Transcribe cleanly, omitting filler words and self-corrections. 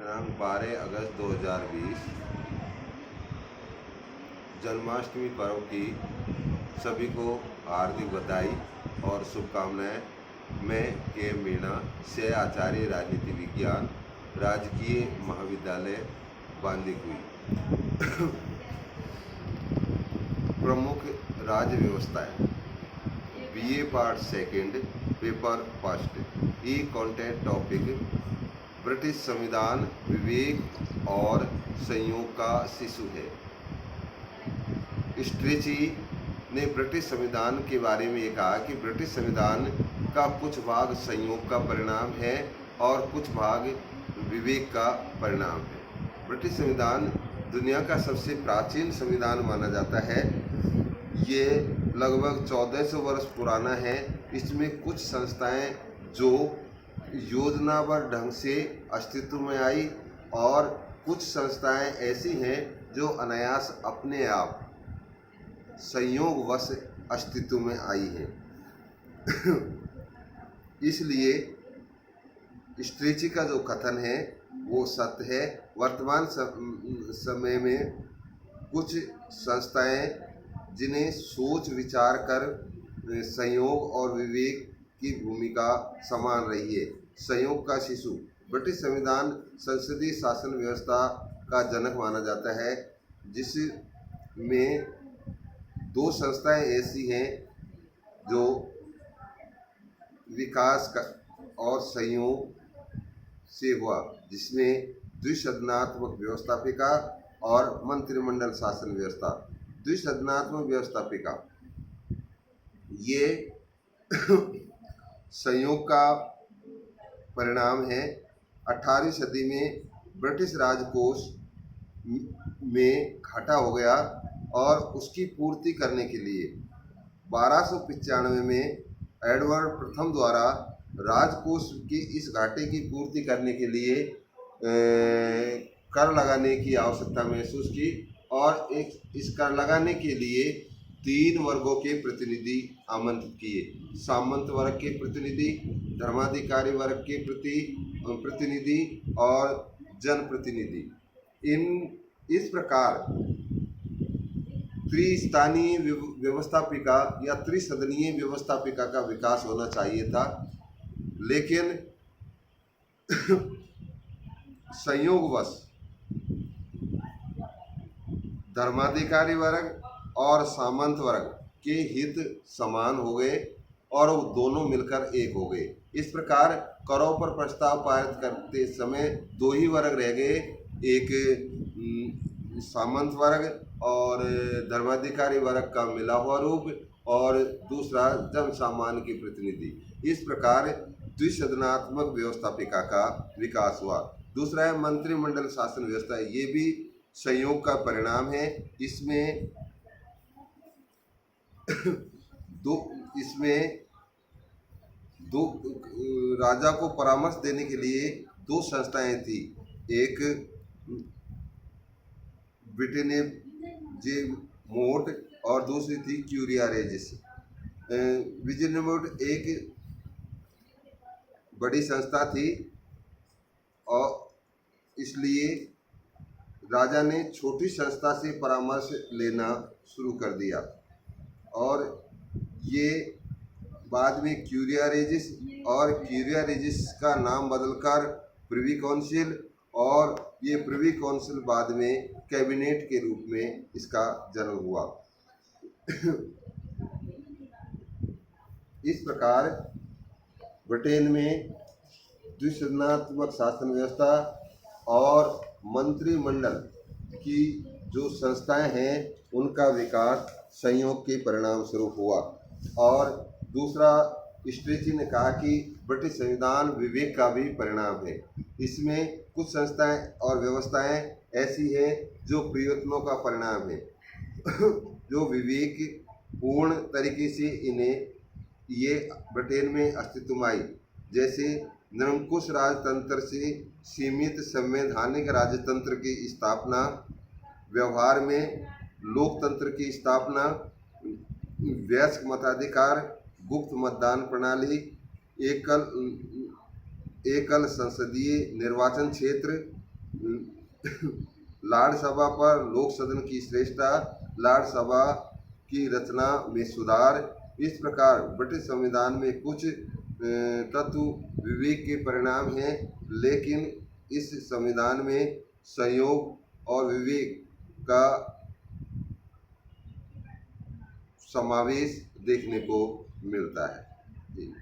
दिनांक 12 अगस्त 2020 जन्माष्टमी पर्व की सभी को हार्दिक बधाई और शुभकामनाएं। मैं के मीणा से आचार्य राजनीति विज्ञान राजकीय महाविद्यालय बांदीकुई। प्रमुख राज्य व्यवस्थाएं। BA part second paper first. E content topic British संविधान विवेक और संयोग का शिशु है। स्ट्रेची ने ब्रिटिश संविधान के बारे में ये कहा कि ब्रिटिश संविधान का कुछ भाग संयोग का परिणाम है और कुछ भाग विवेक का परिणाम है। ब्रिटिश संविधान दुनिया का सबसे प्राचीन संविधान माना जाता है। ये लगभग 1400 वर्ष पुराना है। इसमें कुछ संस्थाएं जो योजनाबद्ध ढंग से अस्तित्व में आई और कुछ संस्थाएं ऐसी हैं जो अनायास अपने आप संयोगवश अस्तित्व में आई हैं। इसलिए स्ट्रेची का जो कथन है वो सत्य है। वर्तमान समय में कुछ संस्थाएं जिन्हें सोच विचार कर संयोग और विवेक की भूमिका समान रही है। संयोग का शिशु। ब्रिटिश संविधान संसदीय शासन व्यवस्था का जनक माना जाता है, जिसमें दो संस्थाएं ऐसी हैं जो विकास का और संयोग से हुआ, जिसमें द्विसदनात्मक व्यवस्थापिका और मंत्रिमंडल शासन व्यवस्था। द्विसदनात्मक व्यवस्थापिका ये संयोग का परिणाम है। 18वीं सदी में ब्रिटिश राजकोष में घाटा हो गया और उसकी पूर्ति करने के लिए 1295 में एडवर्ड प्रथम द्वारा राजकोष की इस घाटे की पूर्ति करने के लिए कर लगाने की आवश्यकता महसूस की और इस कर लगाने के लिए 3 वर्गों के प्रतिनिधि आमंत्रित किए। सामंत वर्ग के प्रतिनिधि, धर्माधिकारी वर्ग के प्रतिनिधि और जनप्रतिनिधि। इस प्रकार त्रिस्थानीय व्यवस्थापिका या त्रिसदनीय व्यवस्थापिका का विकास होना चाहिए था, लेकिन संयोगवश धर्माधिकारी वर्ग और सामंत वर्ग के हित समान हो गए और वो दोनों मिलकर एक हो गए। इस प्रकार करों पर प्रस्ताव पारित करते समय 2 ही वर्ग रह गए, एक सामंत वर्ग और धर्माधिकारी वर्ग का मिला हुआ रूप और दूसरा जन सामान्य के प्रतिनिधि। इस प्रकार द्विसदनात्मक व्यवस्थापिका का विकास हुआ। दूसरा है मंत्रिमंडल शासन व्यवस्था। ये भी संयोग का परिणाम है। इसमें दो राजा को परामर्श देने के लिए 2 संस्थाएं थी। एक ब्रिटेन जे मोट और दूसरी थी क्यूरिया रेजिस। विजिलमोट एक बड़ी संस्था थी और इसलिए राजा ने छोटी संस्था से परामर्श लेना शुरू कर दिया और ये बाद में क्यूरिया रेजिस और क्यूरिया रेजिस का नाम बदलकर प्रिवी काउंसिल और ये प्रिवी काउंसिल बाद में कैबिनेट के रूप में इसका जन्म हुआ। इस प्रकार ब्रिटेन में द्विसदनात्मक शासन व्यवस्था और मंत्रिमंडल की जो संस्थाएं हैं उनका विकास संयोग के परिणाम स्वरूप हुआ। और दूसरा, स्ट्रेची ने कहा कि ब्रिटिश संविधान विवेक का भी परिणाम है। इसमें कुछ संस्थाएं और व्यवस्थाएं ऐसी हैं जो प्रयत्नों का परिणाम है, जो विवेक पूर्ण तरीके से ये ब्रिटेन में अस्तित्व में आई। जैसे निरंकुश राजतंत्र से सीमित संवैधानिक राजतंत्र की स्थापना, व्यवहार में लोकतंत्र की स्थापना, वयस्क मताधिकार, गुप्त मतदान प्रणाली, एकल संसदीय निर्वाचन क्षेत्र, लाड़ सभा पर लोक सदन की श्रेष्ठता, लाड़ सभा की रचना में सुधार। इस प्रकार ब्रिटिश संविधान में कुछ तत्व विवेक के परिणाम हैं, लेकिन इस संविधान में संयोग और विवेक का समावेश देखने को मिलता है। जी।